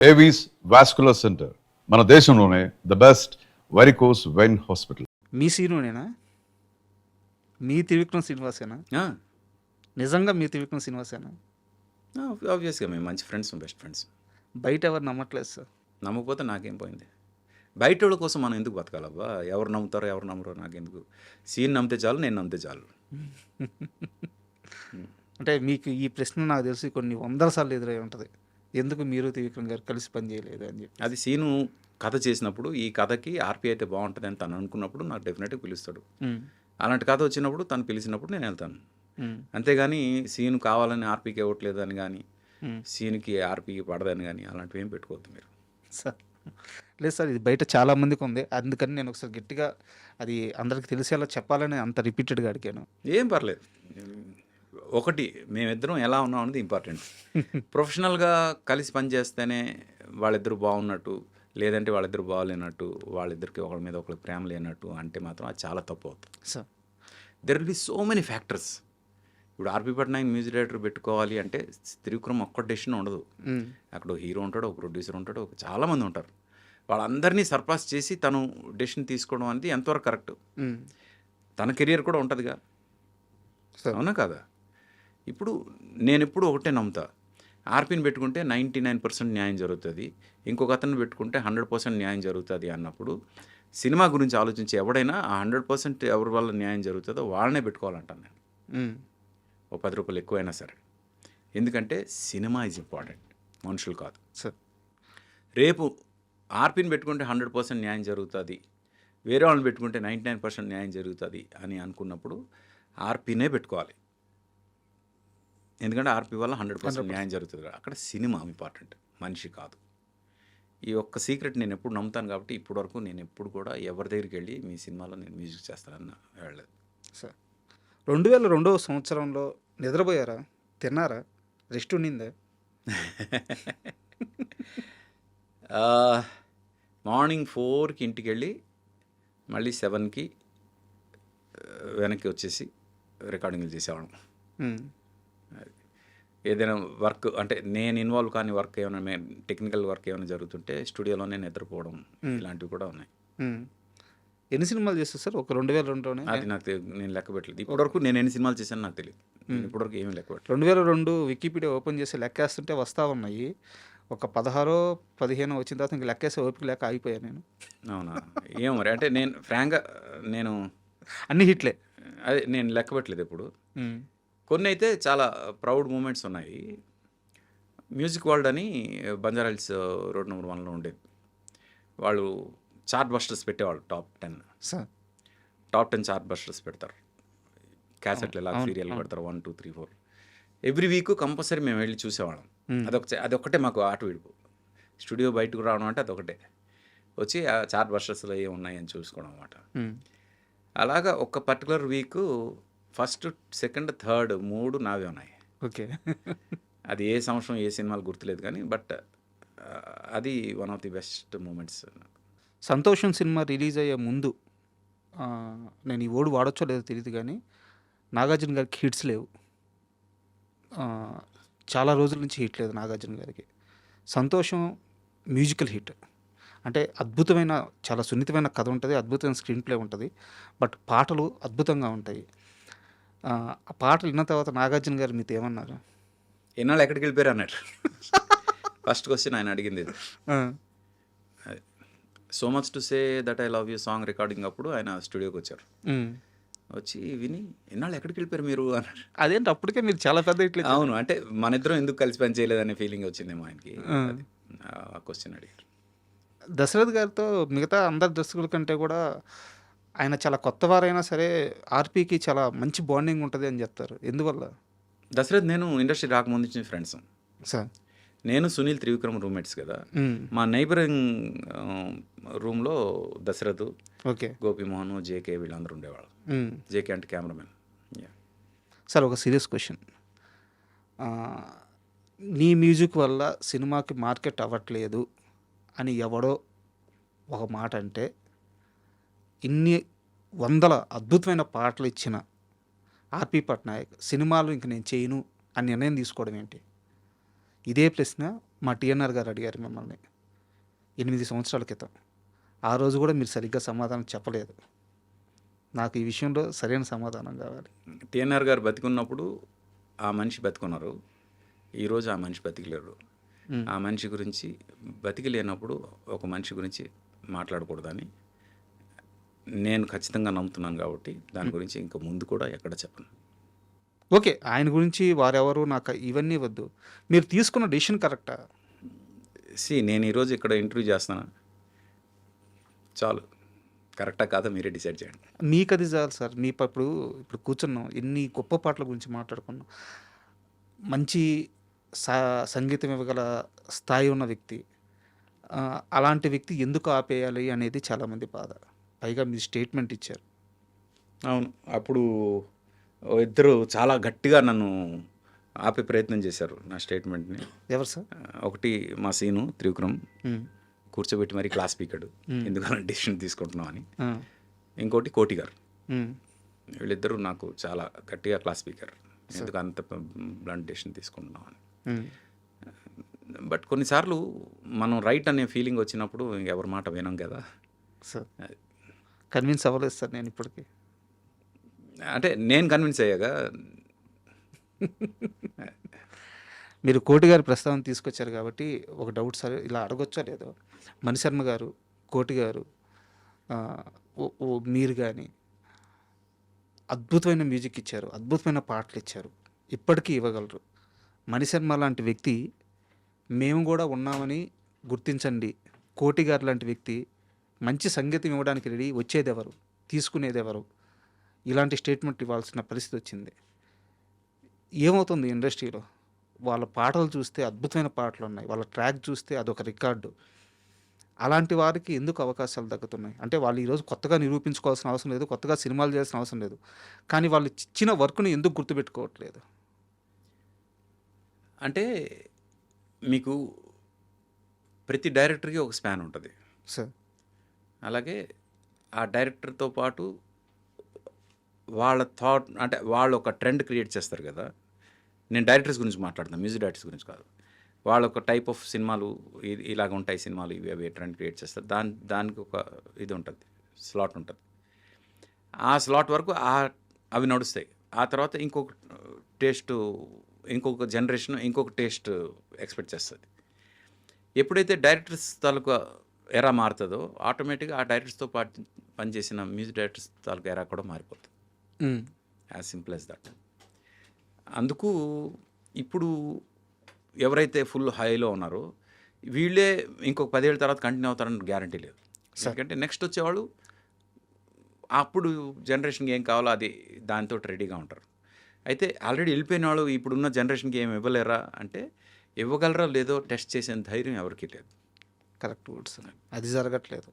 Avis vascular center మన దేశంలోనే the best varicose vein hospital. మీ సీనునేనా? మీ త్రివిక్రమ్ శ్రీనివాసేనా? నిజంగా మీ త్రివిక్రమ్ శ్రీనివాసేనా? ఆబ్వియస్గా మేము మంచి ఫ్రెండ్స్, బెస్ట్ ఫ్రెండ్స్. బయట ఎవరు నమ్మట్లేదు సార్. నమ్మకపోతే నాకేం పోయింది? బయట వాళ్ళ కోసం మనం ఎందుకు బతకాలబ్బా? ఎవరు నమ్ముతారో ఎవరు నమ్మరో నాకెందుకు? సీన్ నమ్మితే చాలు, నేను నమ్మితే చాలు. అంటే మీకు ఈ ప్రశ్న నాకు తెలిసి కొన్ని వందల సార్లు ఎదురై ఉంటుంది. ఎందుకు మీరు త్రివిక్రమ్ గారు కలిసి పనిచేయలేదు అని చెప్పి. అది సీను కథ చేసినప్పుడు ఈ కథకి ఆర్పీ అయితే బాగుంటుంది అని తను అనుకున్నప్పుడు నాకు డెఫినెట్గా పిలుస్తాడు. అలాంటి కథ వచ్చినప్పుడు తను పిలిచినప్పుడు నేను వెళ్తాను. అంతేగాని సీన్ కావాలని ఆర్పీకి ఇవ్వట్లేదు అని కానీ, సీన్కి ఆర్పీకి పడదని కానీ అలాంటివి ఏం పెట్టుకోవద్దు మీరు. సార్ లేదు సార్, ఇది బయట చాలా మందికి ఉంది. అందుకని నేను ఒకసారి గట్టిగా అది అందరికి తెలిసేలా చెప్పాలని అంత రిపీటెడ్గా అడిగాను. ఏం పర్లేదు. ఒకటి, మేమిద్దరం ఎలా ఉన్నాం అనేది ఇంపార్టెంట్. ప్రొఫెషనల్గా కలిసి పనిచేస్తేనే వాళ్ళిద్దరూ బాగున్నట్టు, లేదంటే వాళ్ళిద్దరు బాగలేనట్టు, వాళ్ళిద్దరికి ఒకరి మీద ఒకరికి ప్రేమ లేనట్టు అంటే మాత్రం అది చాలా తప్పు అవుతుంది sir. There will be so many factors. ఇప్పుడు ఆర్పీ పట్నాయక్ మ్యూజిక్ డైరెక్టర్ పెట్టుకోవాలి అంటే త్రివిక్రమ్ ఒక్క డెసిషన్ ఉండదు. అక్కడ హీరో ఉంటాడు, ఒక ప్రొడ్యూసర్ ఉంటాడు, చాలామంది ఉంటారు. వాళ్ళందరినీ సర్పాస్ చేసి తను డెసిషన్ తీసుకోవడం అనేది ఎంతవరకు కరెక్ట్? తన కెరియర్ కూడా ఉంటుందిగా, అవునా కాదా? ఇప్పుడు నేను ఎప్పుడు ఒకటే నమ్ముతా, ఆర్పీని పెట్టుకుంటే 99% న్యాయం జరుగుతుంది, ఇంకొక అతను పెట్టుకుంటే 100% న్యాయం జరుగుతుంది అన్నప్పుడు సినిమా గురించి ఆలోచించి ఎవడైనా ఆ 100% ఎవరి వల్ల న్యాయం జరుగుతుందో వాళ్ళనే పెట్టుకోవాలంటాను నేను. ఓ 10 రూపాయలు ఎక్కువైనా సరే. ఎందుకంటే సినిమా ఈజ్ ఇంపార్టెంట్, మనుషులు కాదు సార్. రేపు ఆర్పీని పెట్టుకుంటే 100% న్యాయం జరుగుతుంది, వేరే వాళ్ళని పెట్టుకుంటే 99% న్యాయం జరుగుతుంది అని అనుకున్నప్పుడు ఆర్పీనే పెట్టుకోవాలి. ఎందుకంటే ఆర్పీ వల్ల 100% న్యాయం జరుగుతుంది. అక్కడ సినిమా ఇంపార్టెంట్, మనిషి కాదు. ఈ ఒక్క సీక్రెట్ నేను ఎప్పుడు నమ్ముతాను. కాబట్టి ఇప్పటివరకు నేను ఎప్పుడు కూడా ఎవరి దగ్గరికి వెళ్ళి మీ సినిమాలో నేను మ్యూజిక్ చేస్తానని వెళ్ళలేదు సార్. 2002వ సంవత్సరంలో నిద్రపోయారా, తిన్నారా, రెస్ట్ ఉండిందా? మార్నింగ్ 4కి ఇంటికి వెళ్ళి మళ్ళీ 7కి వెనక్కి వచ్చేసి రికార్డింగ్లు చేసేవాళ్ళం. ఏదైనా వర్క్ అంటే నేను ఇన్వాల్వ్ కాని వర్క్ ఏమైనా, టెక్నికల్ వర్క్ ఏమైనా జరుగుతుంటే స్టూడియోలోనే నిద్రపోవడం, ఇలాంటివి కూడా ఉన్నాయి. ఎన్ని సినిమాలు చేస్తారు సార్ ఒక 2002లోనే? అది నాకు నేను లెక్క పెట్టలేదు ఇప్పటివరకు. నేను ఎన్ని సినిమాలు చేశాను నాకు తెలియదు. నేను ఇప్పటివరకు ఏమీ లెక్క పెట్టలేదు. 2002 వికీపీడియా ఓపెన్ చేసి లెక్కేస్తుంటే వస్తూ ఉన్నాయి. ఒక 16-15 వచ్చిన తర్వాత ఇంక లెక్కేసే ఓపిక లేక ఆగిపోయాను నేను. అవునా? ఏమో మరి. అంటే నేను ఫ్రాంక్గా నేను అన్ని హిట్లే. అదే నేను లెక్క పెట్టలేదు ఎప్పుడు. కొన్ని అయితే చాలా ప్రౌడ్ మూమెంట్స్ ఉన్నాయి. మ్యూజిక్ వరల్డ్ అని బంజారాహిల్స్ రోడ్ నెంబర్ 1లో ఉండేది. వాళ్ళు చార్ట్ బస్టర్స్ పెట్టేవాళ్ళు. టాప్ 10 చార్ట్ బస్టర్స్ పెడతారు. క్యాసెట్లు ఎలా సీరియల్ పెడతారు, 1, 2, 3, 4 ఎవ్రీ వీక్ కంపల్సరీ మేము వెళ్ళి చూసేవాళ్ళం. అదొక్కటే మాకు ఆట విడుపు. స్టూడియో బయటకు రావడం అంటే అదొకటే, వచ్చి ఆ చార్ట్ బస్టర్స్లో ఏమి ఉన్నాయని చూసుకోవడం అన్నమాట. అలాగా ఒక particular week first, second, third 3 నావే ఉన్నాయి. ఓకే. అది ఏ సంవత్సరం ఏ సినిమాలు గుర్తులేదు కానీ, బట్ అది one of the best moments. సంతోషం సినిమా రిలీజ్ అయ్యే ముందు నేను ఈ ఓడు వాడొచ్చో లేదో తెలియదు కానీ నాగార్జున గారికి హిట్స్ లేవు. చాలా రోజుల నుంచి హిట్ లేదు నాగార్జున గారికి. సంతోషం మ్యూజికల్ హిట్. అంటే అద్భుతమైన, చాలా సున్నితమైన కథ ఉంటుంది, అద్భుతమైన స్క్రీన్ ప్లే ఉంటుంది, బట్ పాటలు అద్భుతంగా ఉంటాయి. ఆ పాటలు విన్న తర్వాత నాగార్జున గారు మీతో ఏమన్నారు? ఎన్నాళ్ళు ఎక్కడికి వెళ్ళిపోయారు అన్నట్టు ఫస్ట్ క్వశ్చన్ ఆయన అడిగింది. So much to say that I love you song recording అప్పుడు ఆయన స్టూడియోకి వచ్చారు. వచ్చి విని ఎన్నాళ్ళు ఎక్కడికి వెళ్ళిపోయారు మీరు అన్నారు. అదేంటి అప్పటికే మీరు చాలా పెద్ద హిట్లు. అవును, అంటే మన ఇద్దరం ఎందుకు కలిసి పని చేయలేదనే ఫీలింగ్ వచ్చిందేమో ఆయనకి. ఆ క్వశ్చన్ అడిగారు. దశరథ్ గారితో మిగతా అందరి దర్శకుల కంటే కూడా ఆయన చాలా కొత్తవారైనా సరే ఆర్పీకి చాలా మంచి బాండింగ్ ఉంటుంది అని చెప్తారు. ఎందువల్ల? దశరథ్ నేను ఇండస్ట్రీ రాకముందు నుంచి ఫ్రెండ్స్ సార్. నేను సునీల్ త్రివిక్రమ్ రూమ్మేట్స్ కదా. మా నైబరింగ్ రూమ్లో దశరథ్, ఓకే, గోపిమోహన్, జేకే వీళ్ళందరూ ఉండేవాళ్ళు. జేకే అంటే కెమెరామెన్. సార్ ఒక సీరియస్ క్వశ్చన్. నీ మ్యూజిక్ వల్ల సినిమాకి మార్కెట్ అవ్వట్లేదు అని ఎవడో ఒక మాట అంటే, ఇన్ని వందల అద్భుతమైన పాటలు ఇచ్చిన ఆర్పీ పట్నాయక్ సినిమాలు ఇంక నేను చేయను అని నిర్ణయం తీసుకోవడం ఏంటి? ఇదే ప్రశ్న మా టీఎన్ఆర్ గారు అడిగారు మిమ్మల్ని 8 సంవత్సరాల క్రితం. ఆ రోజు కూడా మీరు సరిగ్గా సమాధానం చెప్పలేదు. నాకు ఈ విషయంలో సరైన సమాధానం కావాలి. టీఎన్ఆర్ గారు బతికున్నప్పుడు ఆ మనిషి బతికున్నారు. ఈరోజు ఆ మనిషి బతికలేరు. ఆ మనిషి గురించి బతికి లేనప్పుడు ఒక మనిషి గురించి మాట్లాడకూడదని నేను ఖచ్చితంగా నమ్ముతున్నాను కాబట్టి దాని గురించి ఇంకా ముందు కూడా ఎక్కడ చెప్పను. ఓకే. ఆయన గురించి వారెవరు నాకు ఇవన్నీ వద్దు. మీరు తీసుకున్న డెసిషన్ కరెక్టా? నేను ఈరోజు ఇక్కడ ఇంటర్వ్యూ చేస్తాను, చాలు. కరెక్టా కాదా మీరే డిసైడ్ చేయండి. మీకు అది చాలు సార్. మీ ఇప్పుడు కూర్చున్నాం, ఎన్ని గొప్ప పాటల గురించి మాట్లాడుకున్నాం. మంచి సంగీతం ఇవ్వగల స్థాయి ఉన్న వ్యక్తి, అలాంటి వ్యక్తి ఎందుకు ఆపేయాలి అనేది చాలామంది బాధ. పైగా మీరు స్టేట్మెంట్ ఇచ్చారు. అవును, అప్పుడు ఇద్దరు చాలా గట్టిగా నన్ను ఆపే ప్రయత్నం చేశారు నా స్టేట్మెంట్ని. ఎవరు సార్? ఒకటి మా సీను త్రివిక్రమ్ ఉమ్, కూర్చోబెట్టి మరీ క్లాస్ పీకాడు, ఎందుకన్నా డెసిషన్ తీసుకుంటున్నాం అని. ఆ, ఇంకోటి కోటి గారు, ఉమ్, వీళ్ళిద్దరూ నాకు చాలా గట్టిగా క్లాస్ పీకారు, ఎందుకు అంత బ్లంట్ డెసిషన్ తీసుకుంటున్నాం అని. ఉమ్. బట్ కొన్నిసార్లు మనం రైట్ అనే ఫీలింగ్ వచ్చినప్పుడు ఇంకెవరి మాట వినం కదా. సార్ కన్విన్స్ అవ్వలేదు సార్ నేను ఇప్పటికీ. అంటే నేను కన్విన్స్ అయ్యాగా. మీరు కోటి గారి ప్రస్తావన తీసుకొచ్చారు కాబట్టి ఒక డౌట్ సార్, ఇలా అడగొచ్చో లేదో. మణిశర్మ గారు, కోటి గారు, ఆ, మీరు కానీ అద్భుతమైన మ్యూజిక్ ఇచ్చారు, అద్భుతమైన పాటలు ఇచ్చారు, ఇప్పటికీ ఇవ్వగలరు. మణిశర్మ లాంటి వ్యక్తి మేము కూడా ఉన్నామని గుర్తించండి. కోటి గారు లాంటి వ్యక్తి మంచి సంగీతం ఇవ్వడానికి రెడీ, వచ్చేది ఎవరు, తీసుకునేది ఎవరు? ఇలాంటి స్టేట్మెంట్ ఇవ్వాల్సిన పరిస్థితి వచ్చింది. ఏమవుతుంది ఇండస్ట్రీలో? వాళ్ళ పాటలు చూస్తే అద్భుతమైన పాటలు ఉన్నాయి, వాళ్ళ ట్రాక్ చూస్తే అదొక రికార్డు. అలాంటి వారికి ఎందుకు అవకాశాలు దక్కుతున్నాయి? అంటే వాళ్ళు ఈరోజు కొత్తగా నిరూపించుకోవాల్సిన అవసరం లేదు, కొత్తగా సినిమాలు చేయాల్సిన అవసరం లేదు, కానీ వాళ్ళు ఇచ్చిన వర్క్ని ఎందుకు గుర్తుపెట్టుకోవట్లేదు? అంటే మీకు ప్రతి డైరెక్టర్కి ఒక స్పాన్ ఉంటుంది సార్. అలాగే ఆ డైరెక్టర్తో పాటు వాళ్ళ థాట్, అంటే వాళ్ళు ఒక ట్రెండ్ క్రియేట్ చేస్తారు కదా. నేను డైరెక్టర్స్ గురించి మాట్లాడుతాను, మ్యూజిక్ డైరెక్టర్స్ గురించి కాదు. వాళ్ళు ఒక టైప్ ఆఫ్ సినిమాలు ఇలాగ ఉంటాయి సినిమాలు, ఇవి అవి ట్రెండ్ క్రియేట్ చేస్తారు. దానికి ఒక ఇది ఉంటుంది, స్లాట్ ఉంటుంది. ఆ స్లాట్ వరకు అవి నడుస్తాయి. ఆ తర్వాత ఇంకొక టేస్ట్, ఇంకొక జనరేషన్ ఇంకొక టేస్ట్ ఎక్స్పెక్ట్ చేస్తుంది. ఎప్పుడైతే డైరెక్టర్స్ తాలూకా ఎరా మారుతుందో ఆటోమేటిక్గా ఆ డైరెక్టర్స్తో పాటు పనిచేసిన మ్యూజిక్ డైరెక్టర్స్ తాలూకా ఎరా కూడా మారిపోతుంది. As simple as that. అందుకు ఇప్పుడు ఎవరైతే ఫుల్ హైలో ఉన్నారో వీళ్ళే ఇంకొక 10 ఏళ్ళ తర్వాత కంటిన్యూ అవుతారని గ్యారంటీ లేదు. ఎందుకంటే నెక్స్ట్ వచ్చేవాళ్ళు అప్పుడు జనరేషన్కి ఏం కావాలో అది దాంతో రెడీగా ఉంటారు. అయితే ఆల్రెడీ వెళ్ళిపోయిన వాళ్ళు ఇప్పుడున్న జనరేషన్కి ఏమి ఇవ్వలేరా అంటే, ఇవ్వగలరా లేదో టెస్ట్ చేసే ధైర్యం ఎవరికీ లేదు. Correct words. అది జరగట్లేదు.